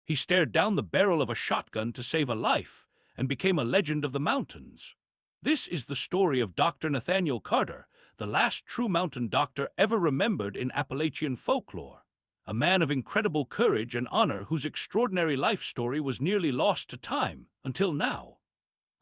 He stared down the barrel of a shotgun to save a life and became a legend of the mountains. This is the story of Dr. Nathaniel Carter, the last true mountain doctor ever remembered in Appalachian folklore. A man of incredible courage and honor whose extraordinary life story was nearly lost to time until now.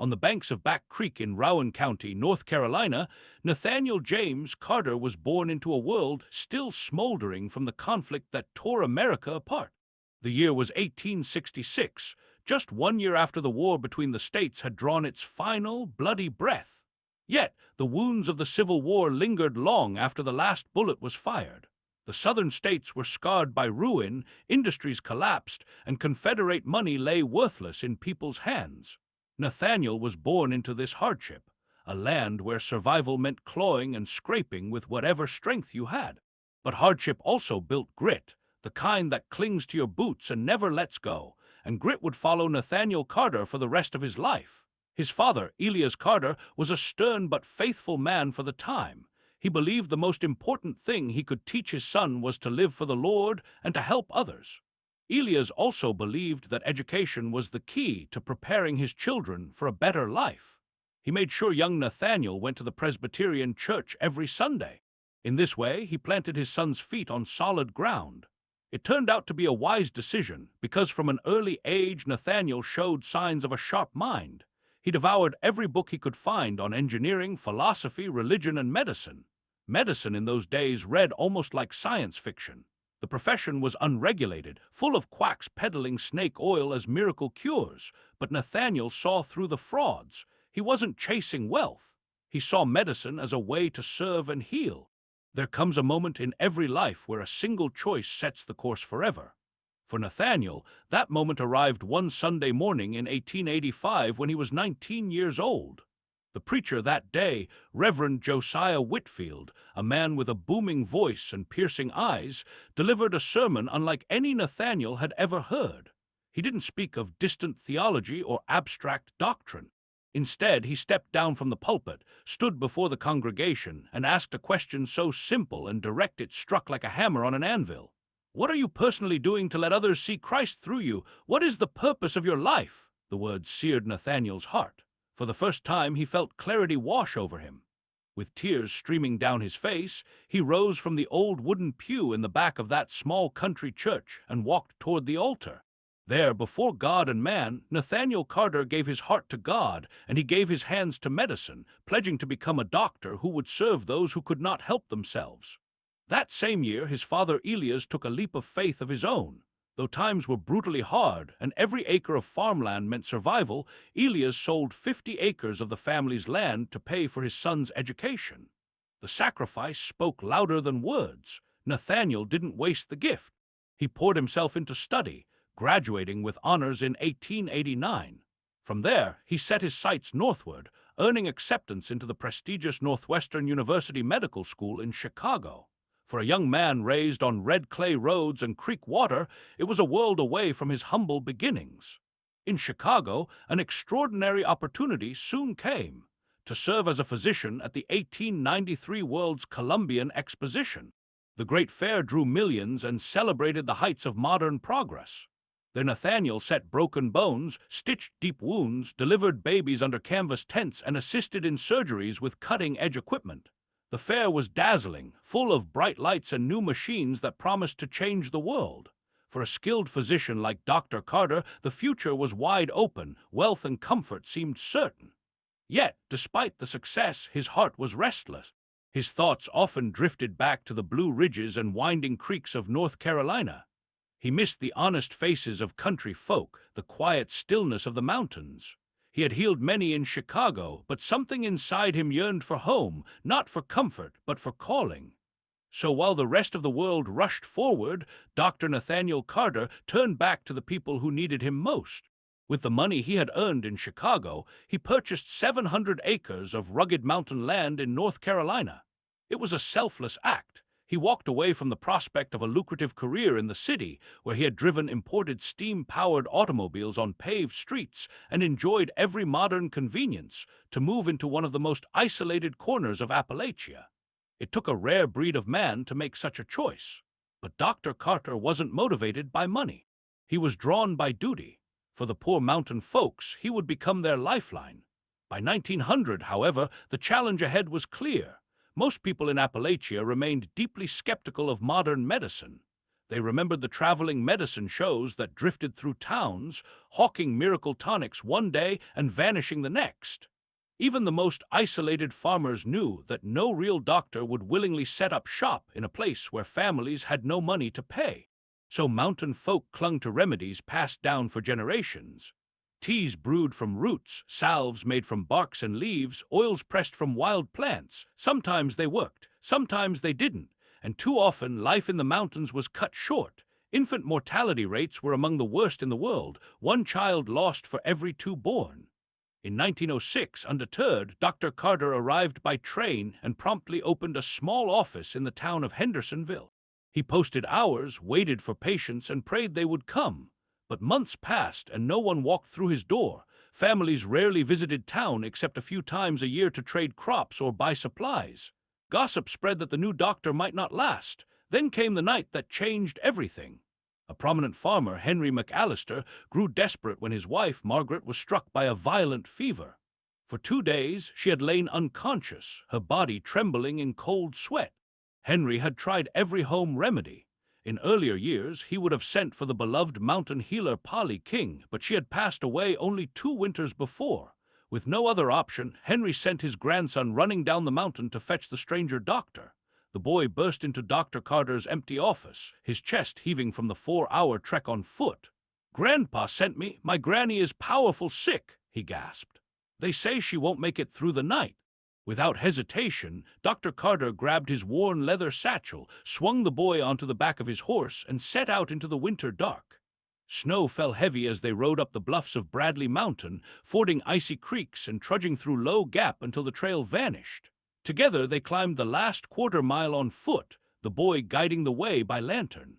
On the banks of Back Creek in Rowan County, North Carolina, Nathaniel James Carter was born into a world still smoldering from the conflict that tore America apart. The year was 1866, just 1 year after the war between the states had drawn its final, bloody breath. Yet, the wounds of the Civil War lingered long after the last bullet was fired. The southern states were scarred by ruin, industries collapsed, and Confederate money lay worthless in people's hands. Nathaniel was born into this hardship, a land where survival meant clawing and scraping with whatever strength you had. But hardship also built grit, the kind that clings to your boots and never lets go, and grit would follow Nathaniel Carter for the rest of his life. His father, Elias Carter, was a stern but faithful man for the time. He believed the most important thing he could teach his son was to live for the Lord and to help others. Elias also believed that education was the key to preparing his children for a better life. He made sure young Nathaniel went to the Presbyterian church every Sunday. In this way, he planted his son's feet on solid ground. It turned out to be a wise decision because from an early age Nathaniel showed signs of a sharp mind. He devoured every book he could find on engineering, philosophy, religion, and medicine. Medicine in those days read almost like science fiction. The profession was unregulated, full of quacks peddling snake oil as miracle cures, but Nathaniel saw through the frauds. He wasn't chasing wealth. He saw medicine as a way to serve and heal. There comes a moment in every life where a single choice sets the course forever. For Nathaniel, that moment arrived one Sunday morning in 1885 when he was 19 years old. The preacher that day, Reverend Josiah Whitfield, a man with a booming voice and piercing eyes, delivered a sermon unlike any Nathaniel had ever heard. He didn't speak of distant theology or abstract doctrine. Instead, he stepped down from the pulpit, stood before the congregation, and asked a question so simple and direct it struck like a hammer on an anvil. "What are you personally doing to let others see Christ through you? What is the purpose of your life?" The words seared Nathaniel's heart. For the first time, he felt clarity wash over him. With tears streaming down his face, he rose from the old wooden pew in the back of that small country church and walked toward the altar. There, before God and man, Nathaniel Carter gave his heart to God, and he gave his hands to medicine, pledging to become a doctor who would serve those who could not help themselves. That same year, his father Elias took a leap of faith of his own. Though times were brutally hard and every acre of farmland meant survival, Elias sold 50 acres of the family's land to pay for his son's education. The sacrifice spoke louder than words. Nathaniel didn't waste the gift. He poured himself into study, graduating with honors in 1889. From there, he set his sights northward, earning acceptance into the prestigious Northwestern University Medical School in Chicago. For a young man raised on red clay roads and creek water, it was a world away from his humble beginnings. In Chicago, an extraordinary opportunity soon came to serve as a physician at the 1893 World's Columbian Exposition. The great fair drew millions and celebrated the heights of modern progress. There Nathaniel set broken bones, stitched deep wounds, delivered babies under canvas tents, and assisted in surgeries with cutting-edge equipment. The fair was dazzling, full of bright lights and new machines that promised to change the world. For a skilled physician like Dr. Carter, the future was wide open, wealth and comfort seemed certain. Yet, despite the success, his heart was restless. His thoughts often drifted back to the blue ridges and winding creeks of North Carolina. He missed the honest faces of country folk, the quiet stillness of the mountains. He had healed many in Chicago, but something inside him yearned for home, not for comfort, but for calling. So while the rest of the world rushed forward, Dr. Nathaniel Carter turned back to the people who needed him most. With the money he had earned in Chicago, he purchased 700 acres of rugged mountain land in North Carolina. It was a selfless act. He walked away from the prospect of a lucrative career in the city, where he had driven imported steam-powered automobiles on paved streets and enjoyed every modern convenience, to move into one of the most isolated corners of Appalachia. It took a rare breed of man to make such a choice. But Dr. Carter wasn't motivated by money. He was drawn by duty. For the poor mountain folks, he would become their lifeline. By 1900, however, the challenge ahead was clear. Most people in Appalachia remained deeply skeptical of modern medicine. They remembered the traveling medicine shows that drifted through towns, hawking miracle tonics one day and vanishing the next. Even the most isolated farmers knew that no real doctor would willingly set up shop in a place where families had no money to pay. So mountain folk clung to remedies passed down for generations. Teas brewed from roots, salves made from barks and leaves, oils pressed from wild plants. Sometimes they worked, sometimes they didn't, and too often life in the mountains was cut short. Infant mortality rates were among the worst in the world, one child lost for every two born. In 1906, undeterred, Dr. Carter arrived by train and promptly opened a small office in the town of Hendersonville. He posted hours, waited for patients, and prayed they would come. But months passed and no one walked through his door. Families rarely visited town except a few times a year to trade crops or buy supplies. Gossip spread that the new doctor might not last. Then came the night that changed everything. A prominent farmer, Henry McAllister, grew desperate when his wife, Margaret, was struck by a violent fever. For 2 days, she had lain unconscious, her body trembling in cold sweat. Henry had tried every home remedy. In earlier years, he would have sent for the beloved mountain healer Polly King, but she had passed away only 2 winters before. With no other option, Henry sent his grandson running down the mountain to fetch the stranger doctor. The boy burst into Dr. Carter's empty office, his chest heaving from the 4-hour trek on foot. "Grandpa sent me. My granny is powerful sick," he gasped. "They say she won't make it through the night." Without hesitation, Dr. Carter grabbed his worn leather satchel, swung the boy onto the back of his horse, and set out into the winter dark. Snow fell heavy as they rode up the bluffs of Bradley Mountain, fording icy creeks and trudging through Low Gap until the trail vanished. Together they climbed the last quarter-mile on foot, the boy guiding the way by lantern.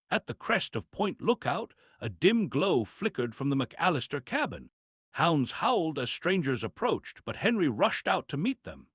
At the crest of Point Lookout, a dim glow flickered from the McAllister cabin. Hounds howled as strangers approached, but Henry rushed out to meet them.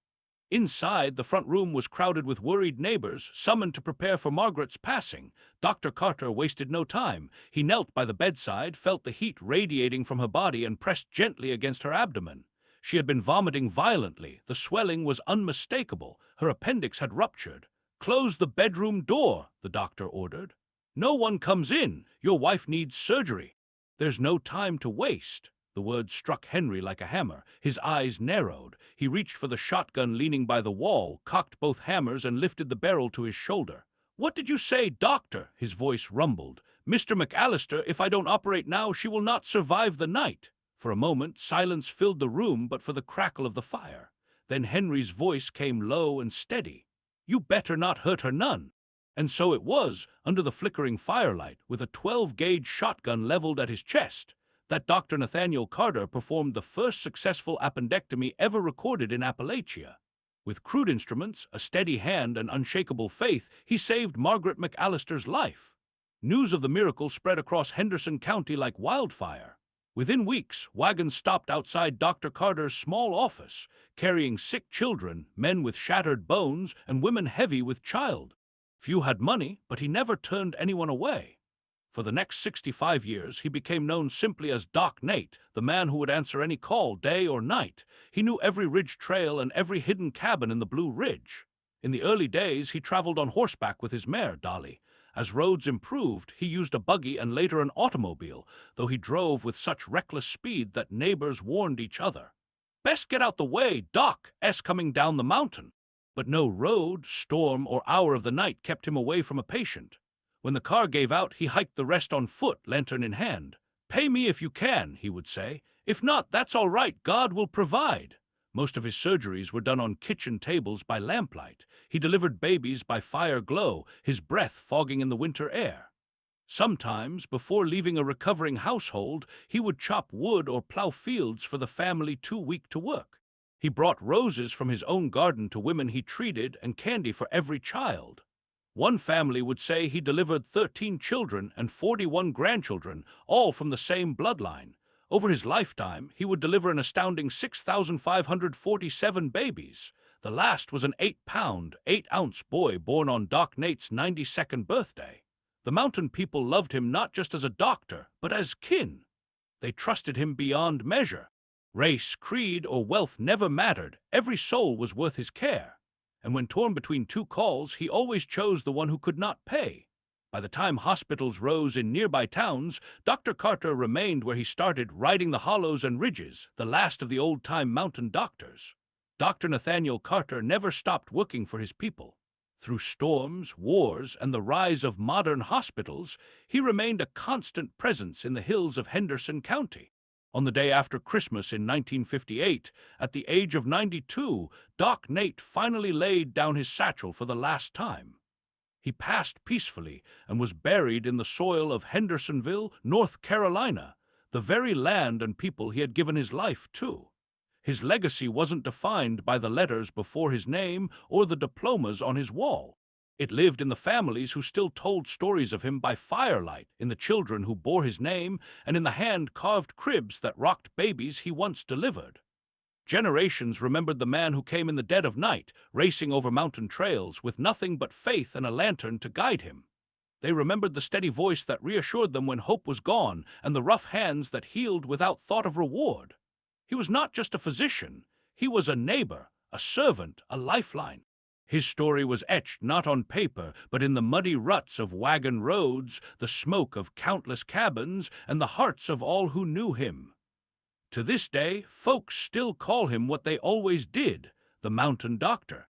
Inside, the front room was crowded with worried neighbors, summoned to prepare for Margaret's passing. Dr. Carter wasted no time. He knelt by the bedside, felt the heat radiating from her body, and pressed gently against her abdomen. She had been vomiting violently. The swelling was unmistakable. Her appendix had ruptured. "Close the bedroom door," the doctor ordered. "No one comes in. Your wife needs surgery." "There's no time to waste." The words struck Henry like a hammer. His eyes narrowed. He reached for the shotgun leaning by the wall, cocked both hammers, and lifted the barrel to his shoulder. "What did you say, doctor?" His voice rumbled. "Mr. McAllister, if I don't operate now, she will not survive the night." For a moment, silence filled the room but for the crackle of the fire. Then Henry's voice came low and steady. "You better not hurt her none." And so it was, under the flickering firelight, with a 12-gauge shotgun leveled at his chest, that Dr. Nathaniel Carter performed the first successful appendectomy ever recorded in Appalachia. With crude instruments, a steady hand, and unshakable faith, he saved Margaret McAllister's life. News of the miracle spread across Henderson County like wildfire. Within weeks, wagons stopped outside Dr. Carter's small office, carrying sick children, men with shattered bones, and women heavy with child. Few had money, but he never turned anyone away. For the next 65 years, he became known simply as Doc Nate, the man who would answer any call, day or night. He knew every ridge trail and every hidden cabin in the Blue Ridge. In the early days, he traveled on horseback with his mare, Dolly. As roads improved, he used a buggy and later an automobile, though he drove with such reckless speed that neighbors warned each other. "Best get out the way, Doc's coming down the mountain." But no road, storm, or hour of the night kept him away from a patient. When the car gave out, he hiked the rest on foot, lantern in hand. "Pay me if you can," he would say. "If not, that's all right, God will provide." Most of his surgeries were done on kitchen tables by lamplight. He delivered babies by fire glow, his breath fogging in the winter air. Sometimes, before leaving a recovering household, he would chop wood or plow fields for the family too weak to work. He brought roses from his own garden to women he treated and candy for every child. One family would say he delivered 13 children and 41 grandchildren, all from the same bloodline. Over his lifetime, he would deliver an astounding 6,547 babies. The last was an 8-pound, 8-ounce boy born on Doc Nate's 92nd birthday. The mountain people loved him not just as a doctor, but as kin. They trusted him beyond measure. Race, creed, or wealth never mattered. Every soul was worth his care. And when torn between two calls, he always chose the one who could not pay. By the time hospitals rose in nearby towns, Dr. Carter remained where he started, riding the hollows and ridges, the last of the old-time mountain doctors. Dr. Nathaniel Carter never stopped working for his people. Through storms, wars, and the rise of modern hospitals, he remained a constant presence in the hills of Henderson County. On the day after Christmas in 1958, at the age of 92, Doc Nate finally laid down his satchel for the last time. He passed peacefully and was buried in the soil of Hendersonville, North Carolina, the very land and people he had given his life to. His legacy wasn't defined by the letters before his name or the diplomas on his wall. It lived in the families who still told stories of him by firelight, in the children who bore his name, and in the hand-carved cribs that rocked babies he once delivered. Generations remembered the man who came in the dead of night, racing over mountain trails with nothing but faith and a lantern to guide him. They remembered the steady voice that reassured them when hope was gone, and the rough hands that healed without thought of reward. He was not just a physician, he was a neighbor, a servant, a lifeline. His story was etched not on paper, but in the muddy ruts of wagon roads, the smoke of countless cabins, and the hearts of all who knew him. To this day, folks still call him what they always did, the Mountain Doctor.